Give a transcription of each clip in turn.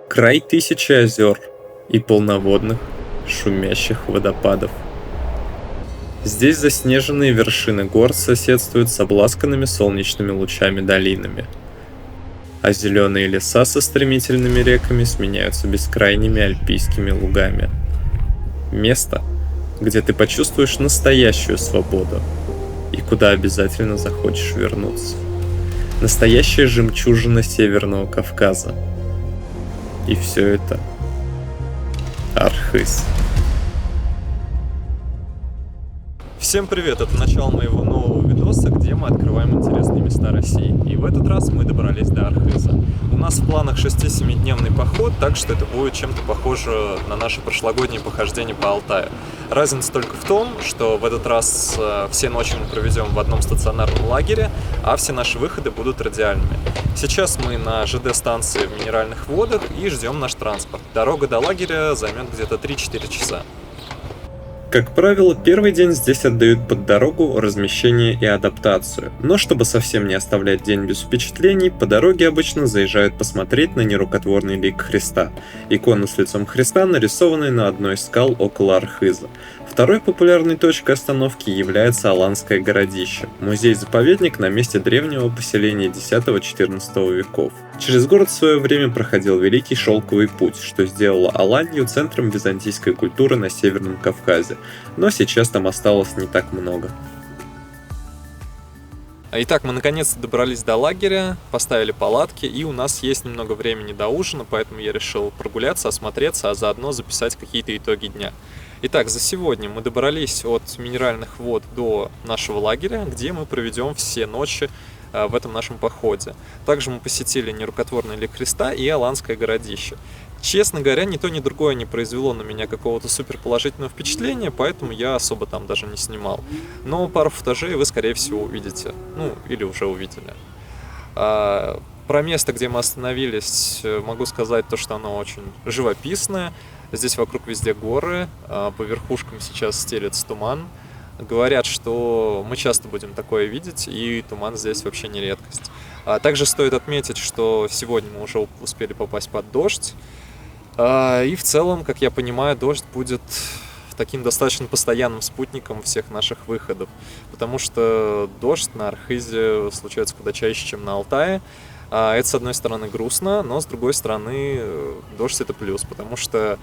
Край тысячи озер и полноводных, шумящих водопадов. Здесь заснеженные вершины гор соседствуют с обласканными солнечными лучами долинами, а зеленые леса со стремительными реками сменяются бескрайними альпийскими лугами. Место, где ты почувствуешь настоящую свободу и куда обязательно захочешь вернуться. Настоящая жемчужина Северного Кавказа. И все это Архыз. Всем привет! Это начало моего нового видоса, где мы открываем интересные места России. И в этот раз мы добрались до Архыза. У нас в планах 6-7-дневный поход, так что это будет чем-то похоже на наше прошлогоднее похождение по Алтаю. Разница только в том, что в этот раз все ночи мы проведем в одном стационарном лагере, а все наши выходы будут радиальными. Сейчас мы на ЖД-станции в Минеральных Водах и ждем наш транспорт. Дорога до лагеря займет где-то 3-4 часа. Как правило, первый день здесь отдают под дорогу, размещение и адаптацию. Но чтобы совсем не оставлять день без впечатлений, по дороге обычно заезжают посмотреть на нерукотворный лик Христа. Икона с лицом Христа, нарисованная на одной из скал около Архыза. Второй популярной точкой остановки является Аланское городище, музей-заповедник на месте древнего поселения X-XIV веков. Через город в свое время проходил Великий Шелковый путь, что сделало Аланью центром византийской культуры на Северном Кавказе, но сейчас там осталось не так много. Итак, мы наконец-то добрались до лагеря, поставили палатки, и у нас есть немного времени до ужина, поэтому я решил прогуляться, осмотреться, а заодно записать какие-то итоги дня. Итак, за сегодня мы добрались от Минеральных Вод до нашего лагеря, где мы проведем все ночи в этом нашем походе. Также мы посетили нерукотворный лик Христа и Аланское городище. Честно говоря, ни то, ни другое не произвело на меня какого-то супер положительного впечатления, поэтому я особо там даже не снимал. Но пару футажей вы, скорее всего, увидите. Ну, или уже увидели. Про место, где мы остановились, могу сказать то, что оно очень живописное. Здесь вокруг везде горы, по верхушкам сейчас стелется туман. Говорят, что мы часто будем такое видеть, и туман здесь вообще не редкость. Также стоит отметить, что сегодня мы уже успели попасть под дождь. И в целом, как я понимаю, дождь будет таким достаточно постоянным спутником всех наших выходов. Потому что дождь на Архызе случается куда чаще, чем на Алтае. Это, с одной стороны, грустно, но с другой стороны, дождь — это плюс, потому что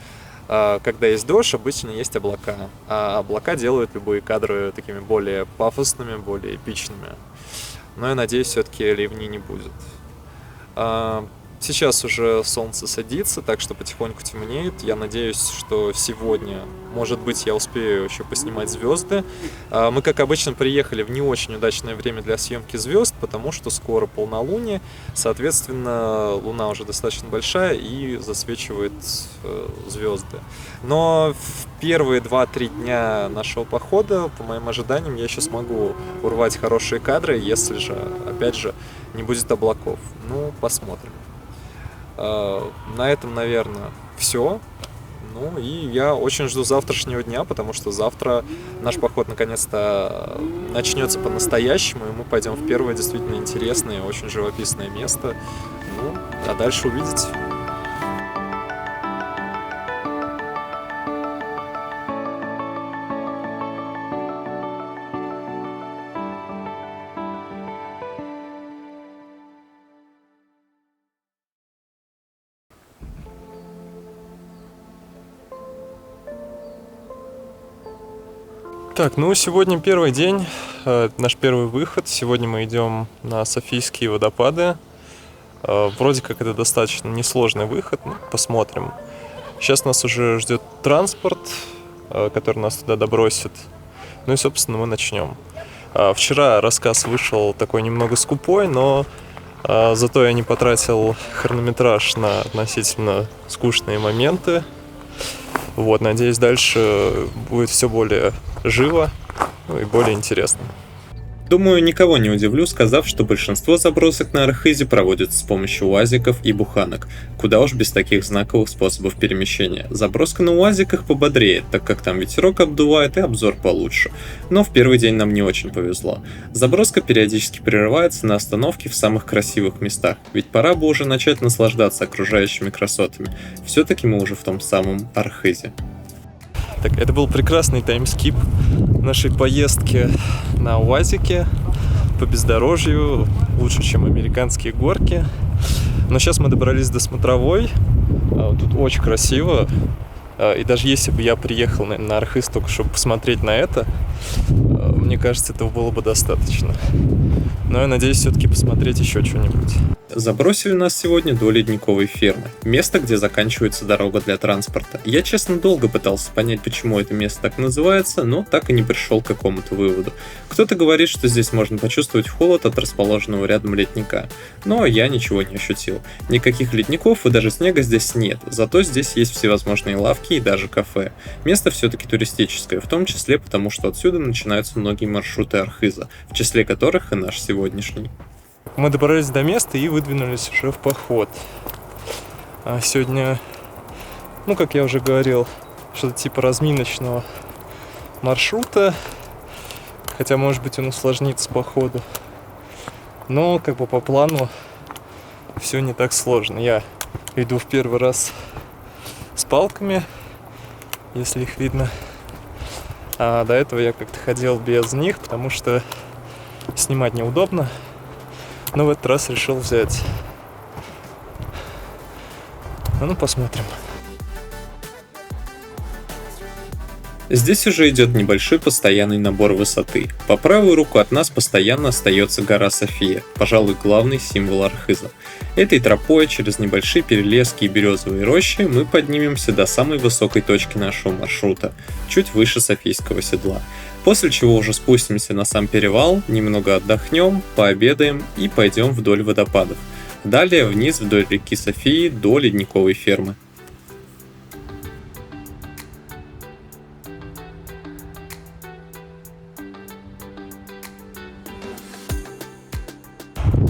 когда есть дождь, обычно есть облака, а облака делают любые кадры такими более пафосными, более эпичными. Но я надеюсь, все-таки ливней не будет. Сейчас уже солнце садится, так что потихоньку темнеет. Я надеюсь, что сегодня, может быть, я успею еще поснимать звезды. Мы, как обычно, приехали в не очень удачное время для съемки звезд, потому что скоро полнолуние. Соответственно, луна уже достаточно большая и засвечивает звезды. Но в первые 2-3 дня нашего похода, по моим ожиданиям, я еще смогу урвать хорошие кадры, если же, опять же, не будет облаков. Ну, посмотрим. На этом, наверное, все. Ну и я очень жду завтрашнего дня, потому что завтра наш поход наконец-то начнется по-настоящему, и мы пойдем в первое действительно интересное, очень живописное место. Ну, а дальше увидите. Так, ну сегодня первый день, наш первый выход. Сегодня мы идем на Софийские водопады. Вроде как это достаточно несложный выход, ну, посмотрим. Сейчас нас уже ждет транспорт, который нас туда добросит. Ну и, собственно, мы начнем. Вчера рассказ вышел такой немного скупой, но зато я не потратил хронометраж на относительно скучные моменты. Вот, надеюсь, дальше будет все более живо, ну и более интересно. Думаю, никого не удивлю, сказав, что большинство забросок на Архизе проводят с помощью УАЗиков и буханок. Куда уж без таких знаковых способов перемещения. Заброска на УАЗиках пободрее, так как там ветерок обдувает и обзор получше. Но в первый день нам не очень повезло. Заброска периодически прерывается на остановке в самых красивых местах, ведь пора бы уже начать наслаждаться окружающими красотами. Все-таки мы уже в том самом Архизе. Так, это был прекрасный таймскип нашей поездки на УАЗике по бездорожью, лучше, чем американские горки. Но сейчас мы добрались до Смотровой. Тут очень красиво. И даже если бы я приехал на Архиз только чтобы посмотреть на это, мне кажется, этого было бы достаточно. Но я надеюсь все-таки посмотреть еще что-нибудь. Забросили нас сегодня до ледниковой фермы, место, где заканчивается дорога для транспорта. Я, честно, долго пытался понять, почему это место так называется, но так и не пришел к какому-то выводу. Кто-то говорит, что здесь можно почувствовать холод от расположенного рядом ледника, но я ничего не ощутил. Никаких ледников и даже снега здесь нет, зато здесь есть всевозможные лавки и даже кафе. Место все-таки туристическое, в том числе потому, что отсюда начинаются многие маршруты Архиза, в числе которых и наш сегодняшний. Мы добрались до места и выдвинулись уже в поход. Сегодня, как я уже говорил, что-то типа разминочного маршрута. Хотя, может быть, он усложнится по ходу. Но, по плану, все не так сложно. Я иду в первый раз с палками, если их видно. А до этого я как-то ходил без них, потому что снимать неудобно. Но в этот раз решил взять. Посмотрим. Здесь уже идет небольшой постоянный набор высоты. По правую руку от нас постоянно остается гора София, пожалуй, главный символ Архиза. Этой тропой через небольшие перелески и березовые рощи мы поднимемся до самой высокой точки нашего маршрута, чуть выше Софийского седла. После чего уже спустимся на сам перевал, немного отдохнем, пообедаем и пойдем вдоль водопадов. Далее вниз вдоль реки Софии до ледниковой фермы.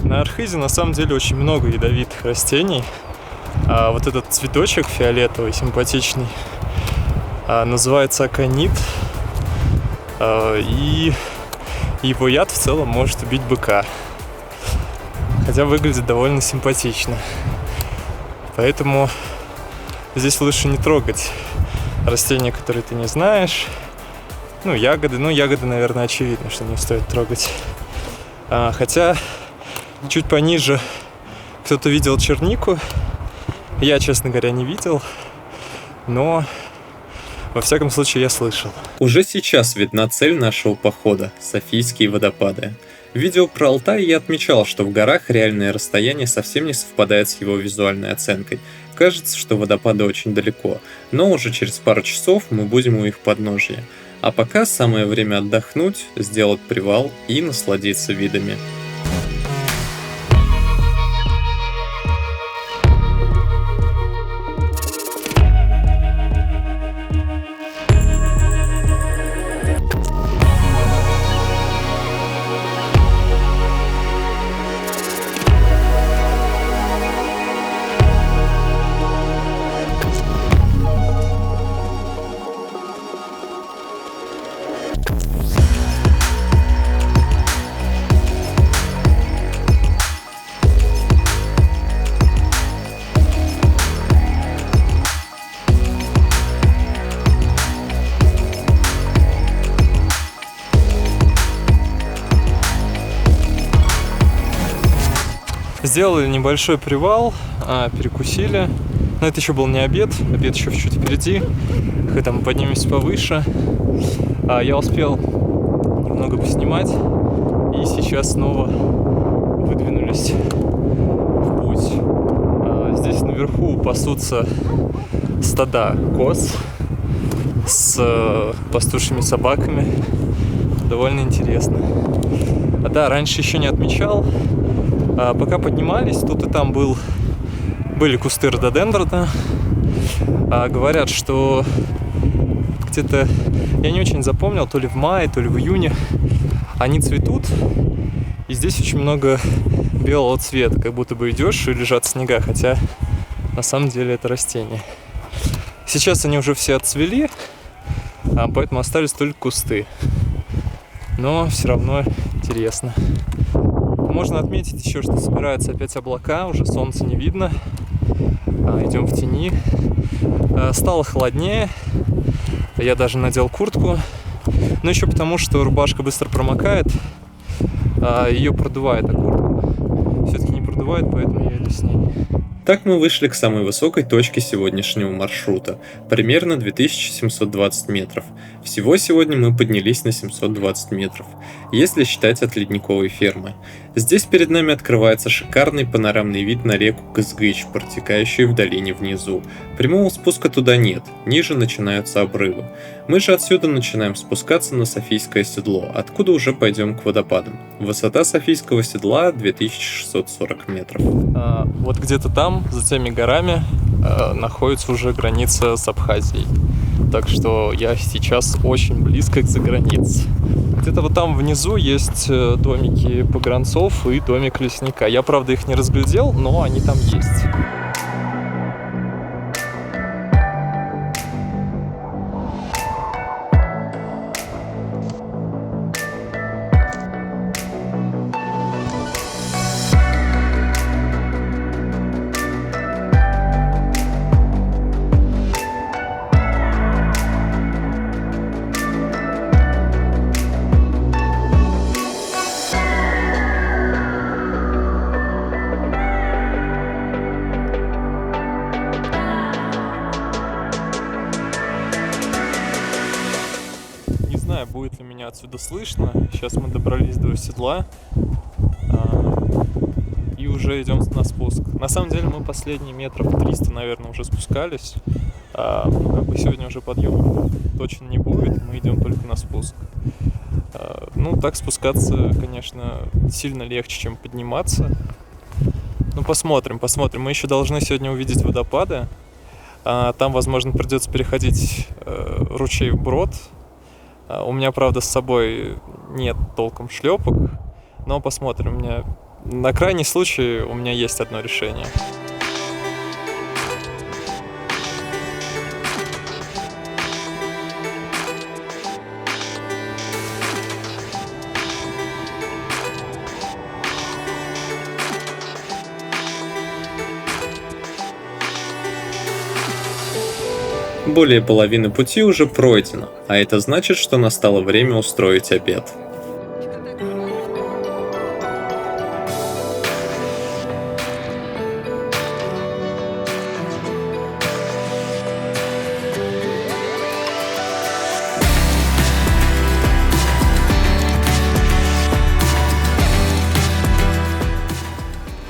На Архизе на самом деле очень много ядовитых растений. А вот этот цветочек фиолетовый, симпатичный, называется аконит. И его яд в целом может убить быка. Хотя выглядит довольно симпатично. Поэтому здесь лучше не трогать растения, которые ты не знаешь. Ягоды. Ягоды, наверное, очевидно, что не стоит трогать. Хотя чуть пониже кто-то видел чернику. Я, честно говоря, не видел. Но во всяком случае, я слышал. Уже сейчас видна цель нашего похода – Софийские водопады. В видео про Алтай я отмечал, что в горах реальное расстояние совсем не совпадает с его визуальной оценкой. Кажется, что водопады очень далеко, но уже через пару часов мы будем у их подножья. А пока самое время отдохнуть, сделать привал и насладиться видами. Сделали небольшой привал, перекусили. Но это еще был не обед, обед еще чуть впереди. Когда мы поднимемся повыше. Я успел немного поснимать. И сейчас снова выдвинулись в путь. Здесь наверху пасутся стада коз с пастушьими собаками. Довольно интересно. Да, раньше еще не отмечал. Пока поднимались, тут и там были кусты рододендрона. Говорят, что где-то, я не очень запомнил, то ли в мае, то ли в июне Они цветут, и здесь очень много белого цвета, как будто бы идешь и лежат снега, хотя на самом деле это растения. Сейчас они уже все отцвели, поэтому остались только кусты. Но все равно интересно. Можно отметить еще, что собираются опять облака, уже солнца не видно. Идем в тени. Стало холоднее. Я даже надел куртку. Но еще потому, что рубашка быстро промокает. Ее продувает, а куртку все-таки не продувает, поэтому я иду с ней. Так мы вышли к самой высокой точке сегодняшнего маршрута, примерно 2720 метров. Всего сегодня мы поднялись на 720 метров, если считать от ледниковой фермы. Здесь перед нами открывается шикарный панорамный вид на реку Кызгыч, протекающую в долине внизу. Прямого спуска туда нет, ниже начинаются обрывы. Мы же отсюда начинаем спускаться на Софийское седло, откуда уже пойдем к водопадам. Высота Софийского седла 2640 метров. Вот где-то там, за теми горами, находится уже граница с Абхазией. Так что я сейчас очень близко к загранице. Где-то вот там внизу есть домики погранцов и домик лесника. Я, правда, их не разглядел, но они там есть. Будет ли меня отсюда слышно. Сейчас мы добрались до седла и уже идем на спуск. На самом деле мы последние метров 300, наверное, уже спускались. Как бы сегодня уже подъемов точно не будет, мы идем только на спуск. Так спускаться, конечно, сильно легче, чем подниматься. Посмотрим. Мы еще должны сегодня увидеть водопады. Там, возможно, придется переходить ручей вброд. У меня, правда, с собой нет толком шлепок, но посмотрим. На крайний случай у меня есть одно решение. Более половины пути уже пройдено, а это значит, что настало время устроить обед.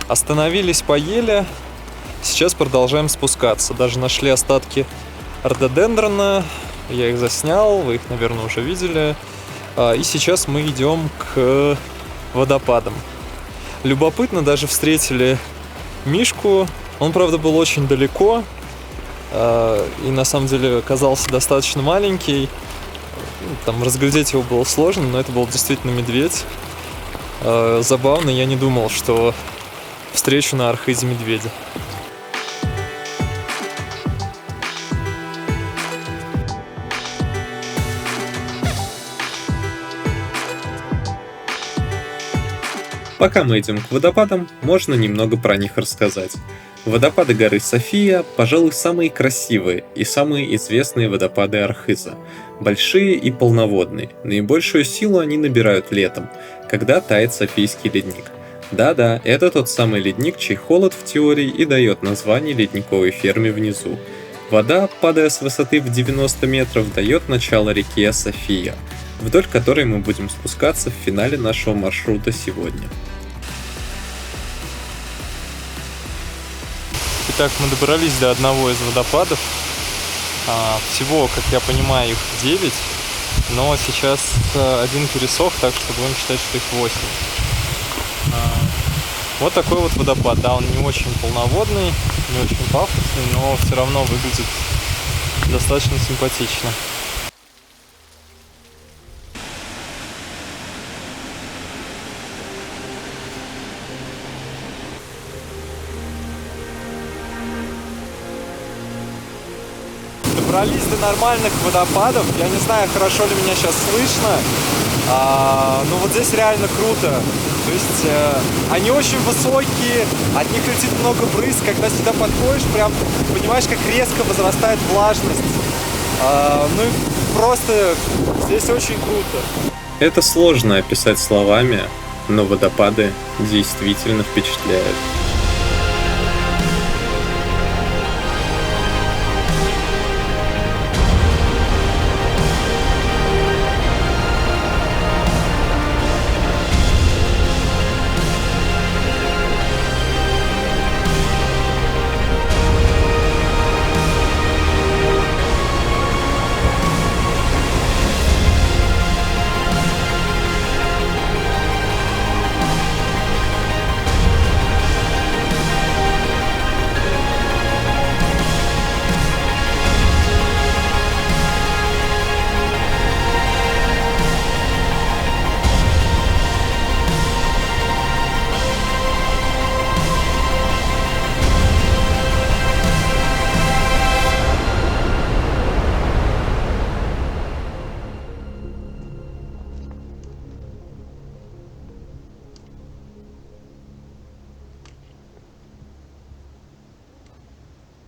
Остановились, поели. Сейчас продолжаем спускаться. Даже нашли остатки рододендрона, я их заснял, вы их, наверное, уже видели. И сейчас мы идем к водопадам. Любопытно, даже встретили мишку. Он, правда, был очень далеко и на самом деле оказался достаточно маленький. Там разглядеть его было сложно, но это был действительно медведь. Забавно, я не думал, что встречу на Архизе медведя. Пока мы идем к водопадам, можно немного про них рассказать. Водопады горы София, пожалуй, самые красивые и самые известные водопады Архиза. Большие и полноводные, наибольшую силу они набирают летом, когда тает Софийский ледник. Да-да, это тот самый ледник, чей холод в теории и дает название ледниковой ферме внизу. Вода, падая с высоты в 90 метров, дает начало реке София, вдоль которой мы будем спускаться в финале нашего маршрута сегодня. Итак, мы добрались до одного из водопадов. Всего, как я понимаю, их 9, но сейчас один пересох, так что будем считать, что их 8. Вот такой вот водопад. Да, он не очень полноводный, не очень пафосный, но все равно выглядит достаточно симпатично. добрались до нормальных водопадов. Я не знаю, хорошо ли меня сейчас слышно. Но вот здесь реально круто. То есть они очень высокие, от них летит много брызг. Когда сюда подходишь, прям понимаешь, как резко возрастает влажность. Ну и просто здесь очень круто. Это сложно описать словами, но водопады действительно впечатляют.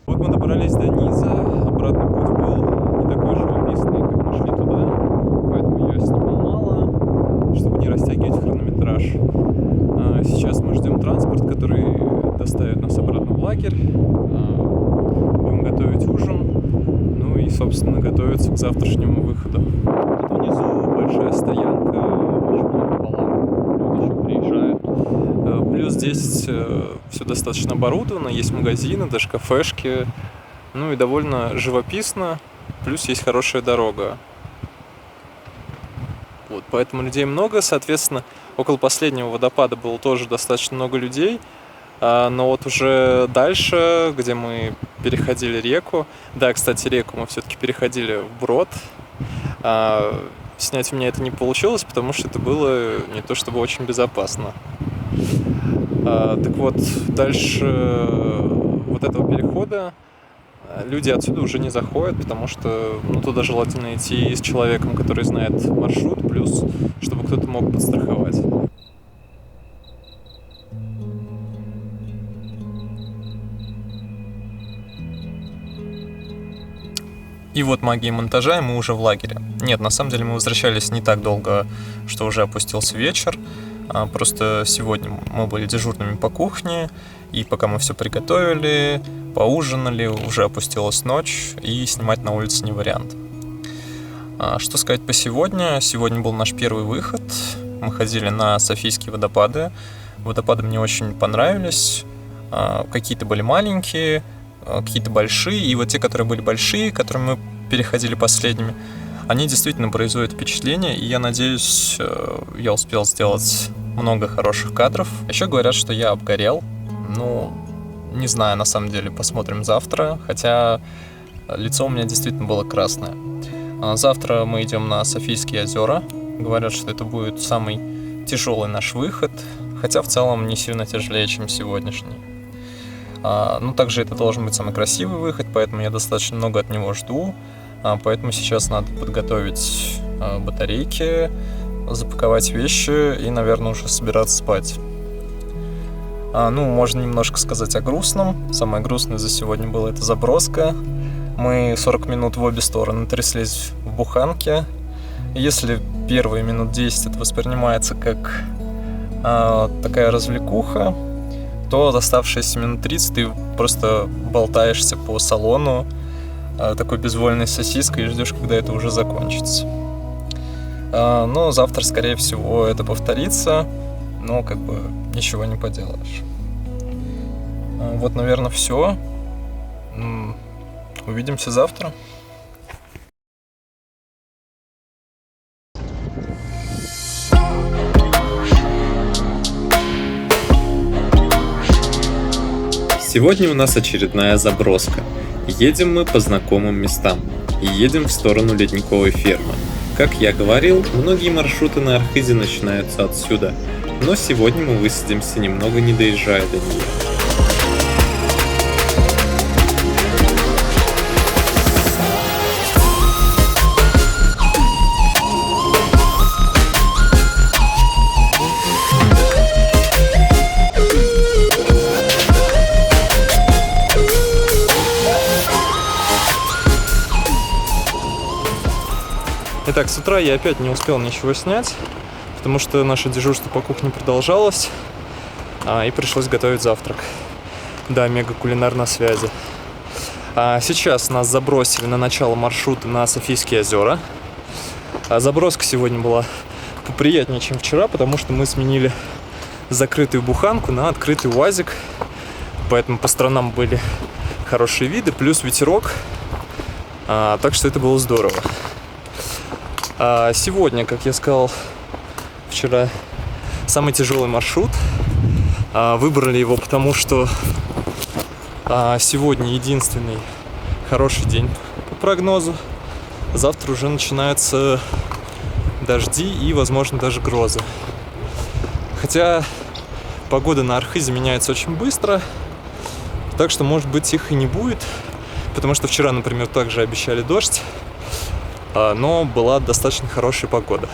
Вот мы добрались до низа, обратный путь был не такой живописный, как мы шли туда, поэтому я снимал мало, чтобы не растягивать хронометраж. Сейчас мы ждем транспорт, который доставит нас обратно в лагерь, будем готовить ужин, ну и, собственно, готовиться к завтрашнему выходу. Тут внизу большая стоянка, очень много палаток, люди еще приезжают. Плюс здесь все достаточно оборудовано, есть магазины, даже кафешки, ну и довольно живописно, плюс есть хорошая дорога. Вот, поэтому людей много, соответственно, около последнего водопада было тоже достаточно много людей, но вот уже дальше, где мы переходили реку, да, кстати, реку мы все-таки переходили вброд, снять у меня это не получилось, потому что это было не то чтобы очень безопасно. Так вот, дальше вот этого перехода люди отсюда уже не заходят, потому что туда желательно идти с человеком, который знает маршрут, плюс чтобы кто-то мог подстраховать. И вот магия монтажа, и мы уже в лагере. Нет, на самом деле мы возвращались не так долго, что уже опустился вечер. Просто сегодня мы были дежурными по кухне, и пока мы все приготовили, поужинали, уже опустилась ночь, и снимать на улице не вариант. Что сказать по сегодня? Сегодня был наш первый выход. Мы ходили на Софийские водопады. Водопады мне очень понравились. Какие-то были маленькие, какие-то большие, и вот те, которые были большие, которые мы переходили последними, они действительно производят впечатление, и я надеюсь, я успел сделать много хороших кадров. Еще говорят, что я обгорел. Ну, не знаю, на самом деле, посмотрим завтра, хотя лицо у меня действительно было красное. Завтра мы идем на Софийские озера. Говорят, что это будет самый тяжелый наш выход, хотя в целом не сильно тяжелее, чем сегодняшний. Ну, также это должен быть самый красивый выход, поэтому я достаточно много от него жду. Поэтому сейчас надо подготовить батарейки, запаковать вещи и, наверное, уже собираться спать. Ну, можно немножко сказать о грустном. Самое грустное за сегодня было это заброска. Мы 40 минут в обе стороны тряслись в буханке. Если первые минут 10 это воспринимается как такая развлекуха, то оставшиеся минут 30 ты просто болтаешься по салону такой безвольной сосиской и ждешь, когда это уже закончится. Но завтра, скорее всего, это повторится, но как бы ничего не поделаешь. Вот, наверное, все. Увидимся завтра. Сегодня у нас очередная заброска. Едем мы по знакомым местам и едем в сторону ледниковой фермы. Как я говорил, многие маршруты на Архизе начинаются отсюда, но сегодня мы высадимся немного не доезжая до нее. Итак, с утра я опять не успел ничего снять, потому что наше дежурство по кухне продолжалось, и пришлось готовить завтрак. Да, Мега Кулинар на связи. Сейчас нас забросили на начало маршрута на Софийские озера. Заброска сегодня была поприятнее, чем вчера, потому что мы сменили закрытую буханку на открытый УАЗик, поэтому по сторонам были хорошие виды, плюс ветерок, так что это было здорово. Сегодня, как я сказал вчера, самый тяжелый маршрут. Выбрали его, потому что сегодня единственный хороший день по прогнозу. Завтра уже начинаются дожди и, возможно, даже грозы. Хотя погода на Архизе меняется очень быстро, так что, может быть, их и не будет, потому что вчера, например, также обещали дождь, но была достаточно хорошая погода,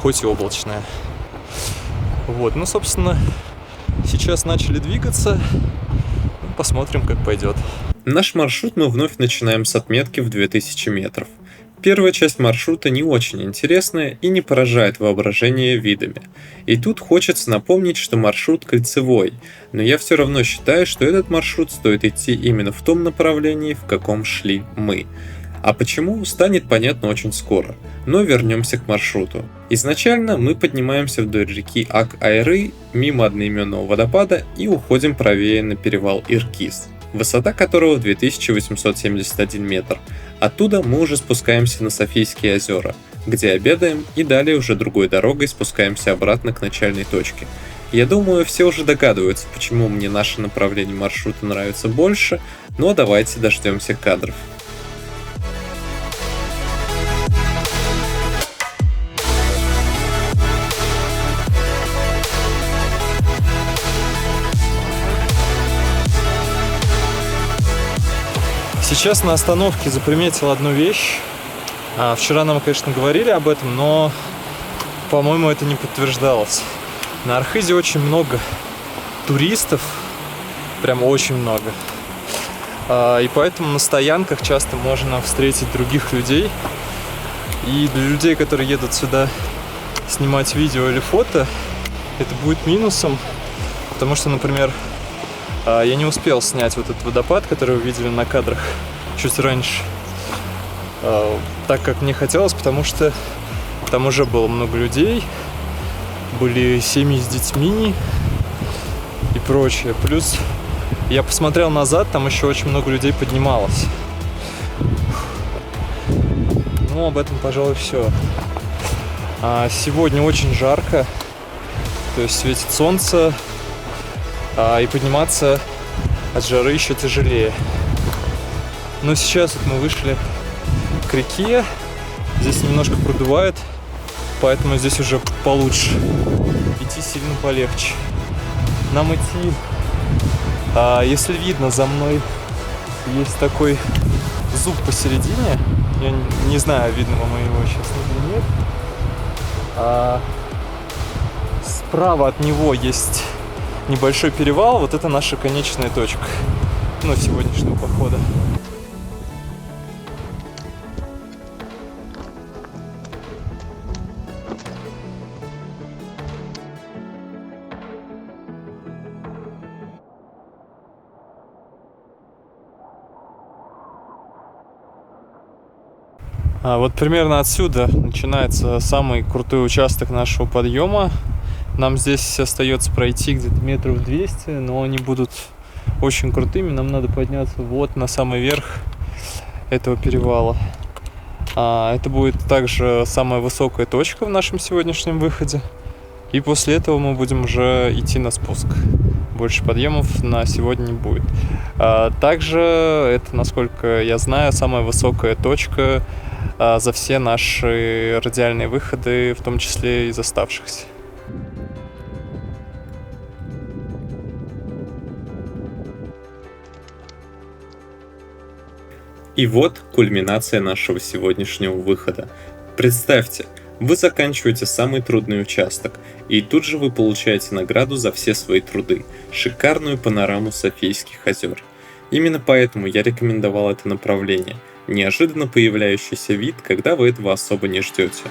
хоть и облачная. Вот, ну, собственно, сейчас начали двигаться, посмотрим, как пойдет. Наш маршрут мы вновь начинаем с отметки в 2000 метров. Первая часть маршрута не очень интересная и не поражает воображение видами. И тут хочется напомнить, что маршрут кольцевой, но я все равно считаю, что этот маршрут стоит идти именно в том направлении, в каком шли мы. А почему, станет понятно очень скоро, но вернемся к маршруту. Изначально мы поднимаемся вдоль реки Ак-Айры, мимо одноименного водопада и уходим правее на перевал Иркиз, высота которого 2871 метр. Оттуда мы уже спускаемся на Софийские озера, где обедаем и далее уже другой дорогой спускаемся обратно к начальной точке. Я думаю, все уже догадываются, почему мне наше направление маршрута нравится больше, но давайте дождемся кадров. Сейчас на остановке заприметил одну вещь. Вчера нам, конечно, говорили об этом, но, по-моему, это не подтверждалось. На Архизе очень много туристов, прям очень много. И поэтому на стоянках часто можно встретить других людей. И для людей, которые едут сюда снимать видео или фото, это будет минусом, потому что, например, я не успел снять вот этот водопад, который вы видели на кадрах чуть раньше, так как мне хотелось, потому что там уже было много людей, были семьи с детьми и прочее. Плюс я посмотрел назад, там еще очень много людей поднималось. Ну, об этом, пожалуй, все. Сегодня очень жарко, то есть светит солнце, и подниматься от жары еще тяжелее. Но сейчас вот мы вышли к реке, здесь немножко продувает, поэтому здесь уже получше, идти сильно полегче. Нам идти, если видно, за мной есть такой зуб посередине, я не знаю, видно вам его сейчас или нет. Справа от него есть небольшой перевал, вот это наша конечная точка, сегодняшнего похода. Вот примерно отсюда начинается самый крутой участок нашего подъема. Нам здесь остается пройти где-то метров 200, но они будут очень крутыми. Нам надо подняться вот на самый верх этого перевала. Это будет также самая высокая точка в нашем сегодняшнем выходе. И после этого мы будем уже идти на спуск. Больше подъемов на сегодня не будет. Также это, насколько я знаю, самая высокая точка за все наши радиальные выходы, в том числе из оставшихся. И вот кульминация нашего сегодняшнего выхода. Представьте, вы заканчиваете самый трудный участок, и тут же вы получаете награду за все свои труды – шикарную панораму Софийских озер. Именно поэтому я рекомендовал это направление. Неожиданно появляющийся вид, когда вы этого особо не ждете.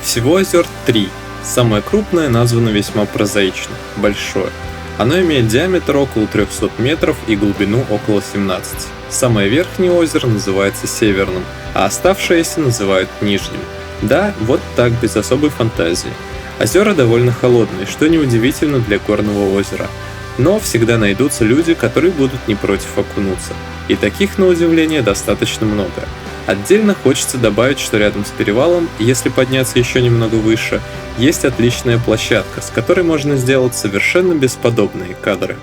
Всего озер 3. Самое крупное названо весьма прозаично – Большое. Оно имеет диаметр около 300 метров и глубину около 17. Самое верхнее озеро называется Северным, а оставшиеся называют Нижним. Да, вот так, без особой фантазии. Озера довольно холодные, что неудивительно для горного озера. Но всегда найдутся люди, которые будут не против окунуться. И таких, на удивление, достаточно много. Отдельно хочется добавить, что рядом с перевалом, если подняться еще немного выше, есть отличная площадка, с которой можно сделать совершенно бесподобные кадры.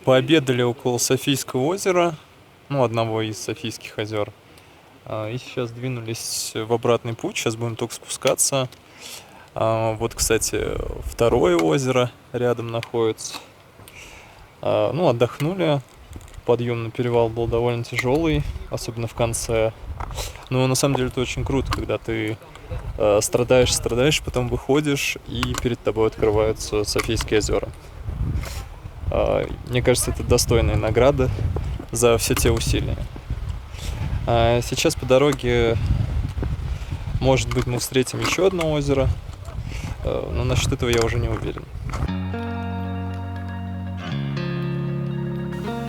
Пообедали около Софийского озера, одного из Софийских озер. И сейчас двинулись в обратный путь, сейчас будем только спускаться. Вот, кстати, второе озеро рядом находится. Отдохнули. Подъем на перевал был довольно тяжелый, особенно в конце. Но на самом деле это очень круто, когда ты страдаешь, потом выходишь, и перед тобой открываются Софийские озера. Мне кажется, это достойная награда за все те усилия. Сейчас по дороге, может быть, мы встретим еще одно озеро, но насчет этого я уже не уверен.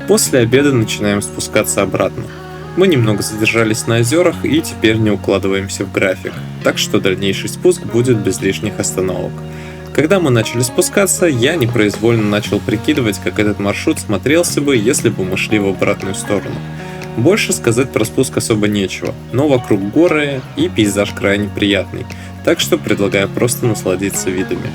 После обеда начинаем спускаться обратно. Мы немного задержались на озерах и теперь не укладываемся в график, так что дальнейший спуск будет без лишних остановок. Когда мы начали спускаться, я непроизвольно начал прикидывать, как этот маршрут смотрелся бы, если бы мы шли в обратную сторону. Больше сказать про спуск особо нечего, но вокруг горы и пейзаж крайне приятный, так что предлагаю просто насладиться видами.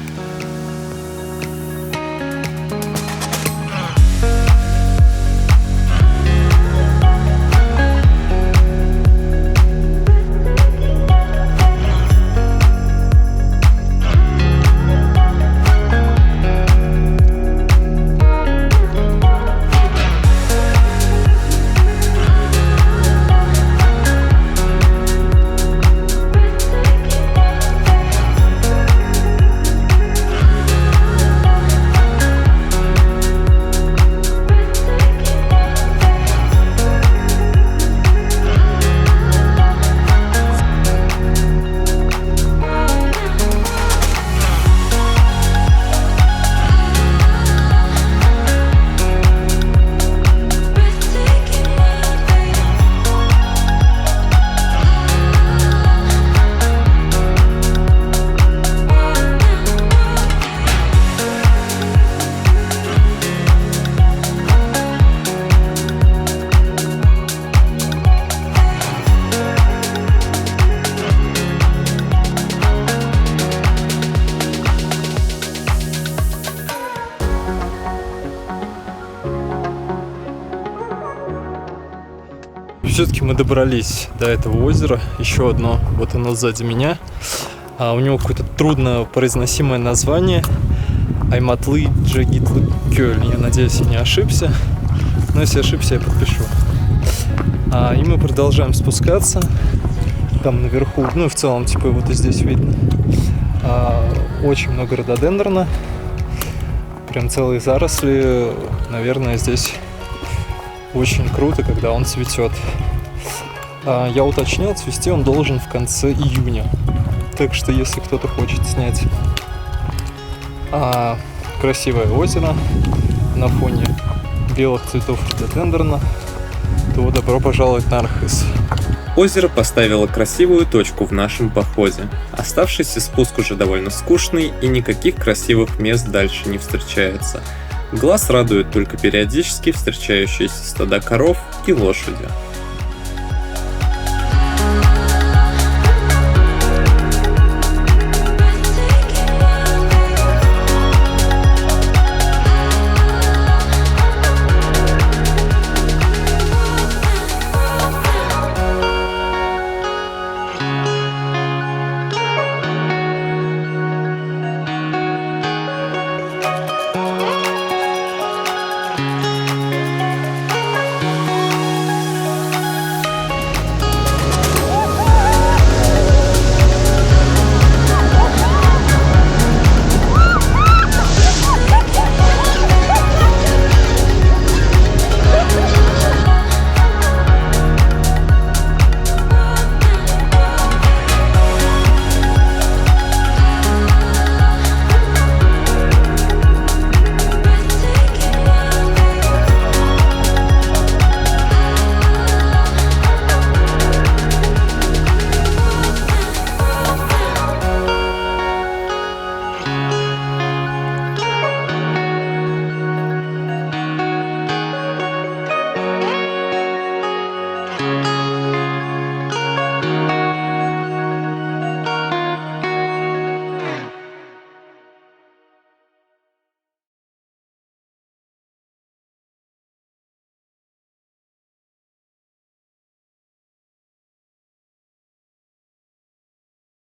Все-таки мы добрались до этого озера. Еще одно, вот оно сзади меня. У него какое-то труднопроизносимое название. Айматлы Джагитлы Кёль. Я надеюсь, я не ошибся. Но если ошибся, я подпишу. И мы продолжаем спускаться. там наверху, ну и в целом, типа, вот и здесь видно. Очень много рододендрона. Прям целые заросли. Наверное, здесь очень круто, когда он цветет. Я уточнил, цвести он должен в конце июня. Так что, если кто-то хочет снять красивое озеро на фоне белых цветов рододендрона, то добро пожаловать на Архыз. Озеро поставило красивую точку в нашем походе. Оставшийся спуск уже довольно скучный, и никаких красивых мест дальше не встречается. Глаз радует только периодически встречающиеся стада коров и лошади.